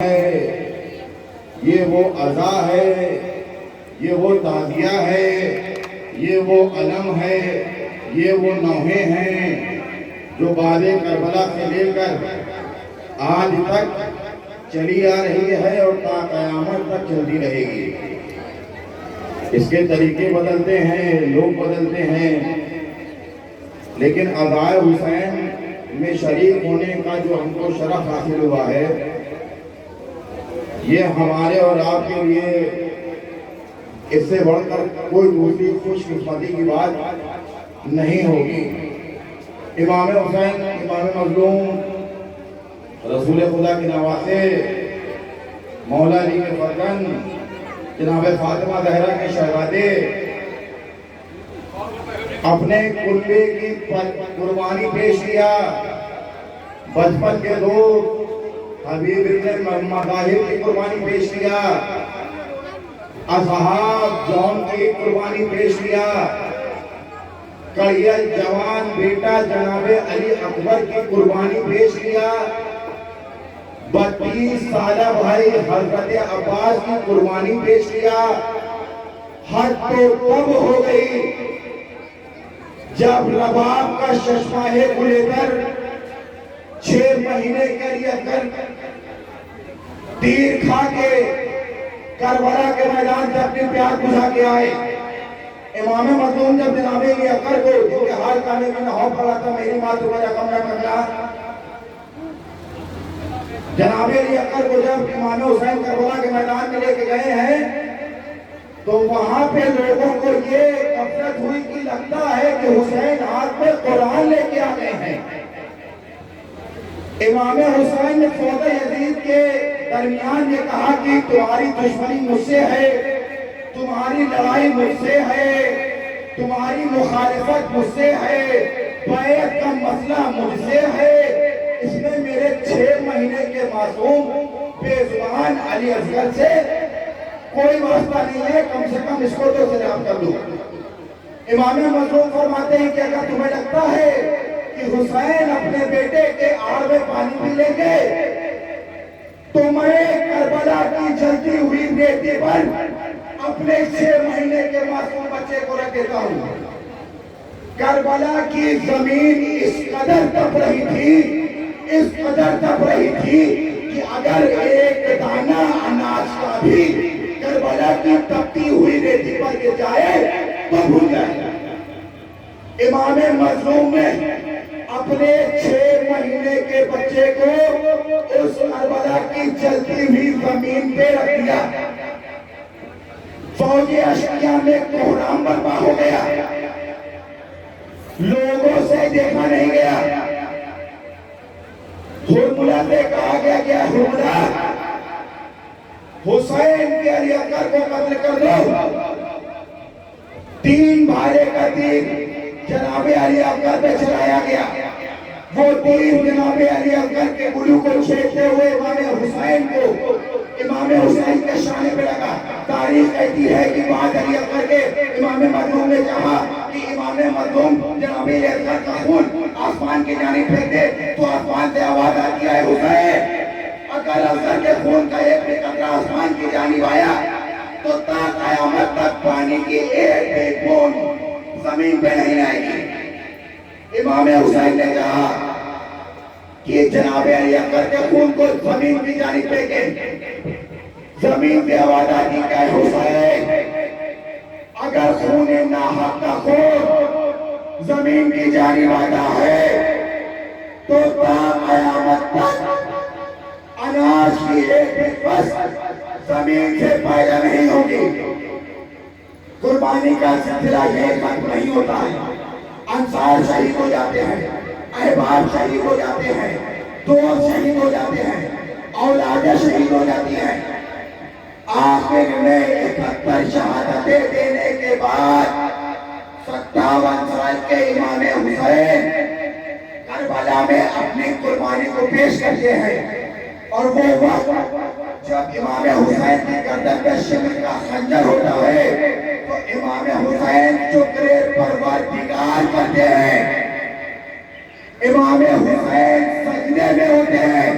ہے، یہ وہ عزا ہے، یہ وہ تعزیہ ہے، یہ وہ علم ہے، یہ وہ نوحے ہیں جو بعد کربلا سے لے کر آج تک چلی آ رہی ہے اور تا قیامت تک چلتی رہے گی۔ اس کے طریقے بدلتے ہیں، لوگ بدلتے ہیں، لیکن عزائے حسین میں شریک ہونے کا جو ہم کو شرف حاصل ہوا ہے، یہ ہمارے اور آپ کے لیے اس سے بڑھ کر کوئی دوسری خوش قسمتی کی بات نہیں ہوگی۔ امام حسین، امام مظلوم، رسول خدا کے نواسے، مولا علی کے فرزند، جناب فاطمہ زہرا کے شہزادے، اپنے کلبے کی قربانی پیش کیا، بچپن کے دوست حبیب ابن مظاہر کی قربانی پیش کیا، اصحاب جون کی قربانی پیش کیا، کڑیل جوان بیٹا جناب علی اکبر کی قربانی پیش کیا، 32 سالہ بھائی حضرت عباس کی قربانی پیش کیا۔ حد تو تب ہو گئی جب رباب کا چشمہ گلیدر 6 مہینے کے لیے تیر کھا کے کربلا کے میدان سے اپنی پیاس بجھا کے آئے۔ امام مظلوم جب جناب علی اکبر کو جن کے حال کانے میں نہ ہو پڑا تھا، میری ماں تمہیں رقم نہ کرنا، جناب علی اکبر کو جب امام حسین کربلا کے میدان میں لے کے گئے ہیں تو وہاں پہ لوگوں کو یہ غفلت ہوئی کہ لگتا ہے کہ حسین ہاتھ میں قرآن لے کے آ گئے ہیں۔ امام حسین نے فوت یزید کے درمیان یہ کہا کہ تمہاری دشمنی مجھ سے ہے، تمہاری لڑائی مجھ سے ہے، تمہاری مخالفت مجھ سے ہے، بیعت کا مسئلہ مجھ سے ہے، اس میں میرے 6 مہینے کے معصوم بے زبان علی اصغر سے کوئی واسطہ نہیں ہے، کم سے کم اس کو تو سلام کر دو۔ امام مظلوم فرماتے ہیں کہ اگر تمہیں لگتا ہے کہ حسین اپنے بیٹے کے آڑ میں پانی پی لیں گے تو میں کربلا کی جلتی ہوئی ریتی پر اپنے 6 مہینے کے معصوم بچے کو رکھ دیتا ہوں۔ کربلا کی زمین اس قدر تپ رہی تھی، اس قدر تپ رہی تھی کہ اگر ایک دانہ اناج کا بھی کربلا کی تپتی ہوئی ریتی پر گر جائے تو بھول جائے۔ امام مظلوم نے اپنے 6 مہینے کے بچے کو اس کربلا کی جلتی ہوئی زمین پہ رکھ دیا۔ فوج اشقیہ میں کوہرام برپا ہو گیا، لوگوں سے دیکھا نہیں گیا۔ ہرملہ سے کہا گیا کہ ہرملہ حسین کے علی اکبر کو قتل کر دو۔ 3 بھارے کا تیر جناب علی اکبر پہ چلایا گیا، وہ تیر جناب علی اکبر کے گلو کو چھیڑتے ہوئے امام حسین کے شانے پہ لگا۔ تاریخ کہتی ہے کہ بعد علی اکبر کے امام مظلوم نے کہا کہ امام مظلوم جناب علی اکبر کا خون آسمان کی جانب پھینک دے تو آسمان سے آواز آتی ہے، حسین اگر اکبر کے خون کا ایک بھی قطرہ آسمان کی جانب آیا تو تا قیامت تک پانی کی ایک بھی بوند زمین پہ نہیں آئے گی۔ امام حسین نے کہا کہ جناب علی اکبر کے خون کو زمین کی جانب پھینکیں۔ زمین پہ آواز آتی کہ حسین اگر خون ناحق کا خون زمین کی جانب آتا ہے تو تا قیامت تک اناج کی ایک بھی فصل زمین سے پیدا نہیں ہوگی۔ قربانی کا سلسلہ یہ ختم نہیں ہوتا ہے، انصار شہید ہو جاتے ہیں، احباب شہید ہو جاتے ہیں، دوست شہید ہو جاتے ہیں، اولادیں شہید ہو جاتی ہیں۔ آخر میں 71 شہادتیں دینے کے بعد 57 سال کے امام حسین کربلا میں اپنی قربانی کو پیش کرتے ہیں، اور وہ وقت جب امام حسین کی گردن پہ شمع کا خنجر ہوتا ہے تو امام حسین شکر پروردگار کرتے ہیں، امام حسین سجدے میں ہوتے ہیں،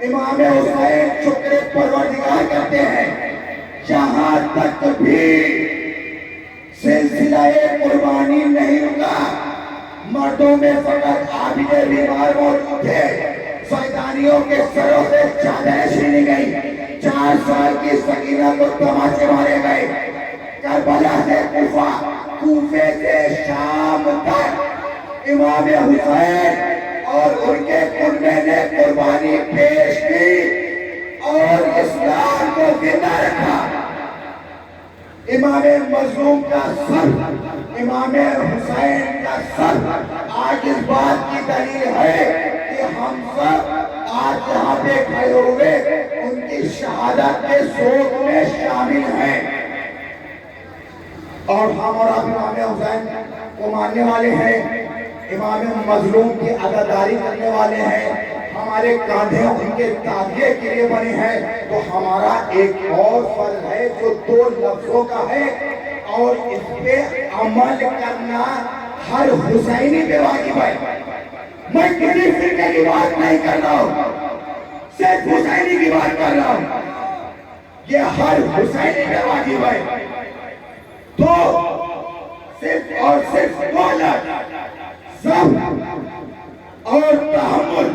امام امام حسین شکر پروردگار کرتے ہیں، یہاں تک بھی سلسلہ قربانی نہیں رکا۔ مردوں میں فقط عابد بیمار موجود تھے، سیدانیوں کے سروں سے چادریں چھینی گئی، 4 سال کی سکینہ کو تماچے مارے گئے۔ کربلا سے کوفہ، کوفے سے شام تک امام حسین اور ان کے کنبے نے قربانی پیش کی اور اسلام کو زندہ رکھا۔ امام مظلوم کا سر، امام حسین کا سر آج اس بات کی دلیل ہے کہ ہم سب آج یہاں پہ کھڑے ہوئے ان کی شہادت کے سوگ میں شامل ہیں، اور ہم اور آپ امام حسین کو ماننے والے ہیں، امام مظلوم کی عزاداری کرنے والے ہیں، ہمارے کاندھے ان کے تعزیے کے لیے بنے ہیں۔ تو ہمارا ایک اور فرض ہے جو 2 لفظوں کا ہے، اور اس پہ عمل کرنا ہر حسینی پہ واجب ہے۔ میں کسی فرقے کی بات نہیں کر رہا ہوں، صرف حسینی کی بات کر رہا ہوں، یہ ہر حسینی پہ واجب ہے۔ تو صرف اور صرف 2 لفظ، صبر اور تحمل،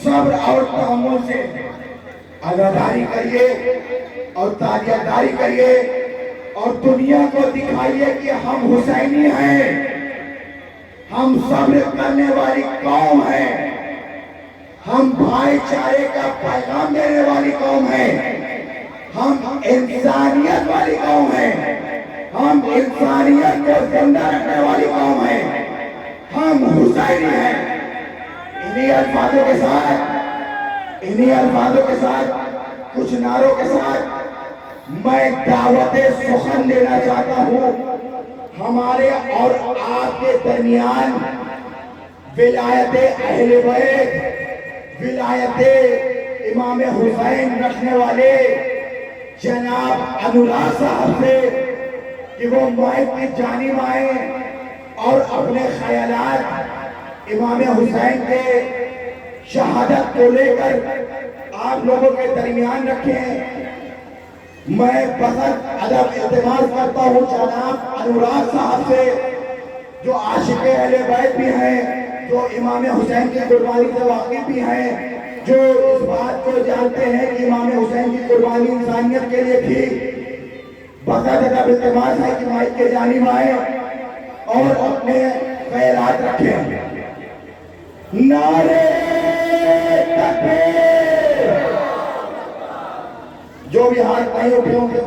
صبر اور تحمل سے عزاداری کریے اور تعزیت داری کریے اور دنیا کو دکھائیے کہ ہم حسینی ہیں، ہم صبر کرنے والی قوم ہیں، ہم بھائی چارے کا پیغام دینے والی قوم ہیں، ہم انسانیت والی قوم ہیں، ہم انسانیت کو زندہ رکھنے والی قوم ہیں، ہم حسینی ہیں۔ انہی الفاظوں کے ساتھ کچھ نعروں کے ساتھ میں دعوت سخن دینا چاہتا ہوں۔ ہمارے اور آپ کے درمیان ولایت اہل بیت، ولایت امام حسین رکھنے والے جناب انوراگ صاحب سے کہ وہ مائک کی جانب آئیں اور اپنے خیالات امام حسین کے شہادت کو لے کر آپ لوگوں کے درمیان رکھیں۔ میں بہت ادب التماس کرتا ہوں جناب انوراگ صاحب سے، جو عاشق اہل بیت بھی ہیں، جو امام حسین کی قربانی سے واقف بھی ہیں، جو اس بات کو جانتے ہیں کہ امام حسین کی قربانی انسانیت کے لیے تھی۔ بہت ادب التماس ہے کہ مائک کے جانب آئیں اور اپنے خیالات رکھیں۔ نعرے تکبیر! جو بھی ہاتھ نہیں اٹھے ان کے